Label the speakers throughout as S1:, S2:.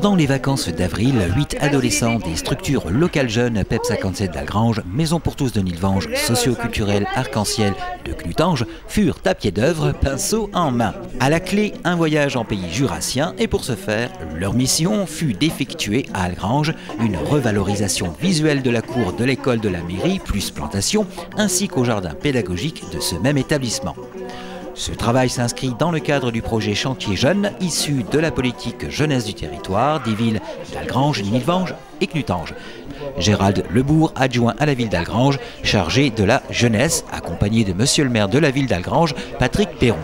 S1: Pendant les vacances d'avril, 8 adolescents des structures locales jeunes PEP 57 d'Algrange, Maison pour tous de Nilvange, socio-culturel Arc-en-Ciel de Clutange furent à pied d'œuvre, pinceau en main. À la clé, un voyage en pays jurassien et pour ce faire, leur mission fut d'effectuer à Algrange une revalorisation visuelle de la cour de l'école de la mairie plus plantation ainsi qu'au jardin pédagogique de ce même établissement. Ce travail s'inscrit dans le cadre du projet Chantier Jeunes, issu de la politique jeunesse du territoire des villes d'Algrange, Nilvange et Clutange. Gérald Lebourg, adjoint à la ville d'Algrange, chargé de la jeunesse, accompagné de monsieur le maire de la ville d'Algrange, Patrick Perron.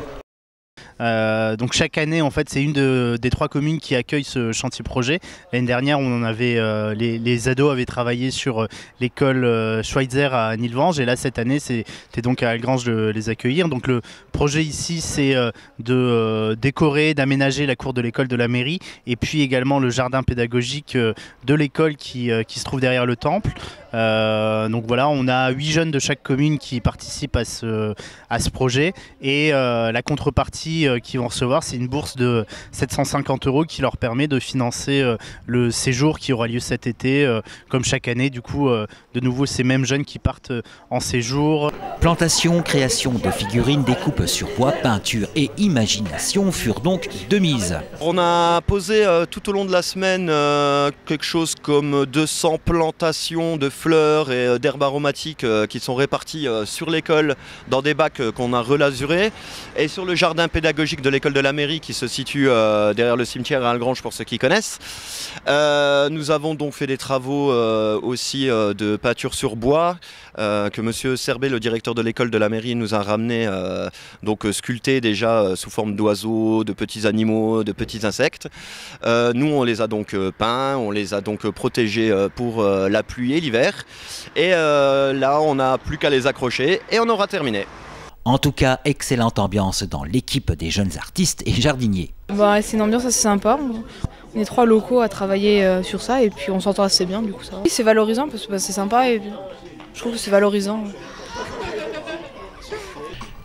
S2: Donc chaque année, en fait, c'est une des 3 communes qui accueillent ce chantier projet. L'année dernière, on en avait, les ados avaient travaillé sur l'école Schweitzer à Nilvange, et là cette année, c'était donc à Algrange de les accueillir. Donc le projet ici, c'est de décorer, d'aménager la cour de l'école de la mairie, et puis également le jardin pédagogique de l'école qui se trouve derrière le temple. Donc voilà, on a 8 jeunes de chaque commune qui participent à ce projet, et la contrepartie qu'ils vont recevoir, c'est une bourse de 750 € qui leur permet de financer le séjour qui aura lieu cet été, comme chaque année. Du coup, de nouveau, ces mêmes jeunes qui partent en séjour.
S1: Plantation, création de figurines, découpe sur bois, peinture et imagination furent donc de mise.
S3: On a posé tout au long de la semaine quelque chose comme 200 plantations de fleurs et d'herbes aromatiques qui sont réparties sur l'école dans des bacs qu'on a relasurés, et sur le jardin pédagogique de l'école de la mairie qui se situe derrière le cimetière à Algrange pour ceux qui connaissent. Nous avons donc fait des travaux aussi de peinture sur bois que monsieur Serbet, le directeur de l'école de la mairie, nous a ramené donc sculpté déjà sous forme d'oiseaux, de petits animaux, de petits insectes. Nous on les a donc peints, on les a donc protégés pour la pluie et l'hiver, et là on n'a plus qu'à les accrocher et on aura terminé.
S1: En tout cas, excellente ambiance dans l'équipe des jeunes artistes et jardiniers.
S4: C'est une ambiance assez sympa. On est 3 locaux à travailler sur ça, et puis on s'entend assez bien, du coup ça va. C'est valorisant parce que c'est sympa, et je trouve que c'est valorisant.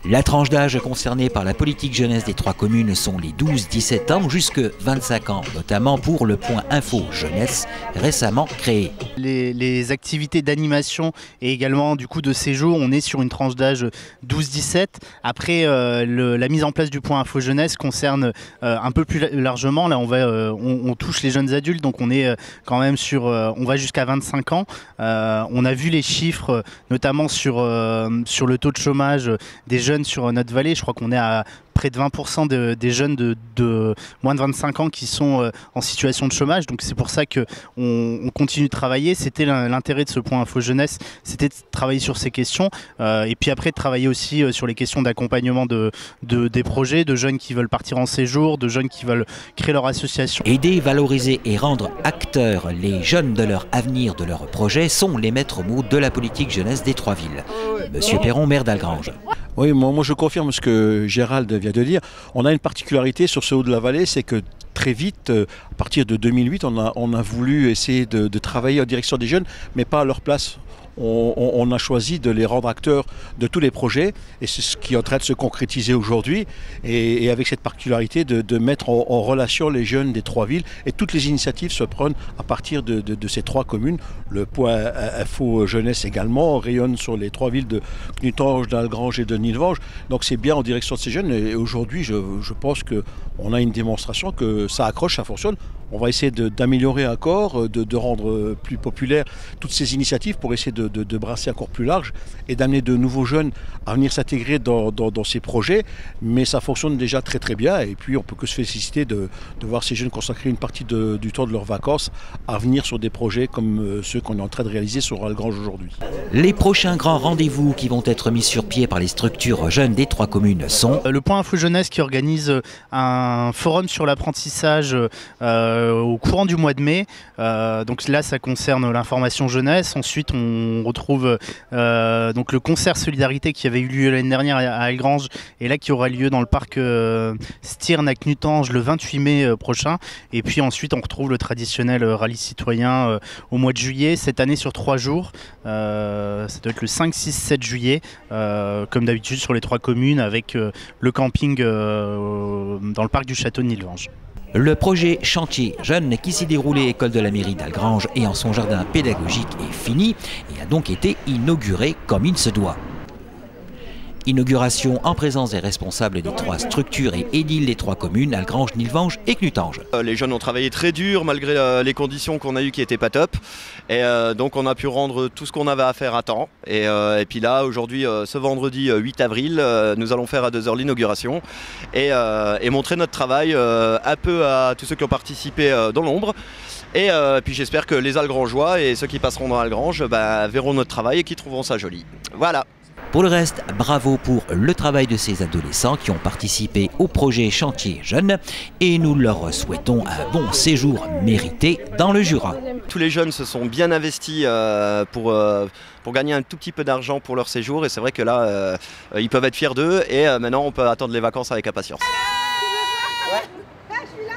S1: La tranche d'âge concernée par la politique jeunesse des 3 communes sont les 12-17 ans jusque 25 ans, notamment pour le point info jeunesse récemment créé.
S2: Les activités d'animation et également du coup de séjour, on est sur une tranche d'âge 12-17. Après, la mise en place du point info jeunesse concerne un peu plus largement. Là, on touche les jeunes adultes, donc on est quand même sur, on va jusqu'à 25 ans. On a vu les chiffres, notamment sur le taux de chômage des jeunes sur notre vallée. Je crois qu'on est à près de 20% des jeunes de moins de 25 ans qui sont en situation de chômage. Donc c'est pour ça qu'on continue de travailler. C'était l'intérêt de ce point info jeunesse, c'était de travailler sur ces questions, et puis après de travailler aussi sur les questions d'accompagnement des projets, de jeunes qui veulent partir en séjour, de jeunes qui veulent créer leur association.
S1: Aider, valoriser et rendre acteurs les jeunes de leur avenir, de leurs projets, sont les maîtres mots de la politique jeunesse des 3 villes. Monsieur Perron, maire d'Algrange.
S5: Oui, moi je confirme ce que Gérald vient de dire. On a une particularité sur ce haut de la vallée, c'est que très vite, à partir de 2008, on a voulu essayer de travailler en direction des jeunes, mais pas à leur place. On a choisi de les rendre acteurs de tous les projets, et c'est ce qui est en train de se concrétiser aujourd'hui, et avec cette particularité de mettre en relation les jeunes des 3 villes, et toutes les initiatives se prennent à partir de ces 3 communes. Le point info jeunesse également rayonne sur les 3 villes de Clutange, d'Algrange et de Nilvange, donc c'est bien en direction de ces jeunes, et aujourd'hui je pense qu'on a une démonstration que ça accroche, ça fonctionne. On va essayer d'améliorer encore, de rendre plus populaire toutes ces initiatives pour essayer de brasser encore plus large et d'amener de nouveaux jeunes à venir s'intégrer dans ces projets. Mais ça fonctionne déjà très très bien, et puis on peut que se féliciter de voir ces jeunes consacrer une partie du temps de leurs vacances à venir sur des projets comme ceux qu'on est en train de réaliser sur Algrange aujourd'hui.
S1: Les prochains grands rendez-vous qui vont être mis sur pied par les structures jeunes des 3 communes sont...
S2: Le point info jeunesse qui organise un forum sur l'apprentissage au courant du mois de mai. Donc là, ça concerne l'information jeunesse. Ensuite, on retrouve donc le concert Solidarité qui avait eu lieu l'année dernière à Algrange, et là qui aura lieu dans le parc Stirn à Clutange le 28 mai prochain. Et puis ensuite, on retrouve le traditionnel rallye citoyen au mois de juillet, cette année sur 3 jours. Ça doit être le 5, 6, 7 juillet, comme d'habitude sur les 3 communes, avec le camping dans le parc du château de Nilvange.
S1: Le projet Chantier Jeunes qui s'est déroulé à l'école de la mairie d'Algrange et en son jardin pédagogique est fini et a donc été inauguré comme il se doit. Inauguration en présence des responsables des 3 structures et édiles des 3 communes, Algrange, Nilvange et Knutange.
S3: Les jeunes ont travaillé très dur malgré les conditions qu'on a eues qui n'étaient pas top. Et donc on a pu rendre tout ce qu'on avait à faire à temps. Et puis là, aujourd'hui, ce vendredi 8 avril, nous allons faire à 2h l'inauguration et montrer notre travail un peu à tous ceux qui ont participé dans l'ombre. Et puis j'espère que les Algrangeois et ceux qui passeront dans Algrange verront notre travail et qui trouveront ça joli. Voilà.
S1: Pour le reste, bravo pour le travail de ces adolescents qui ont participé au projet Chantier Jeunes et nous leur souhaitons un bon séjour mérité dans le Jura.
S3: Tous les jeunes se sont bien investis pour gagner un tout petit peu d'argent pour leur séjour et c'est vrai que là, ils peuvent être fiers d'eux et maintenant on peut attendre les vacances avec impatience.
S6: Je suis là.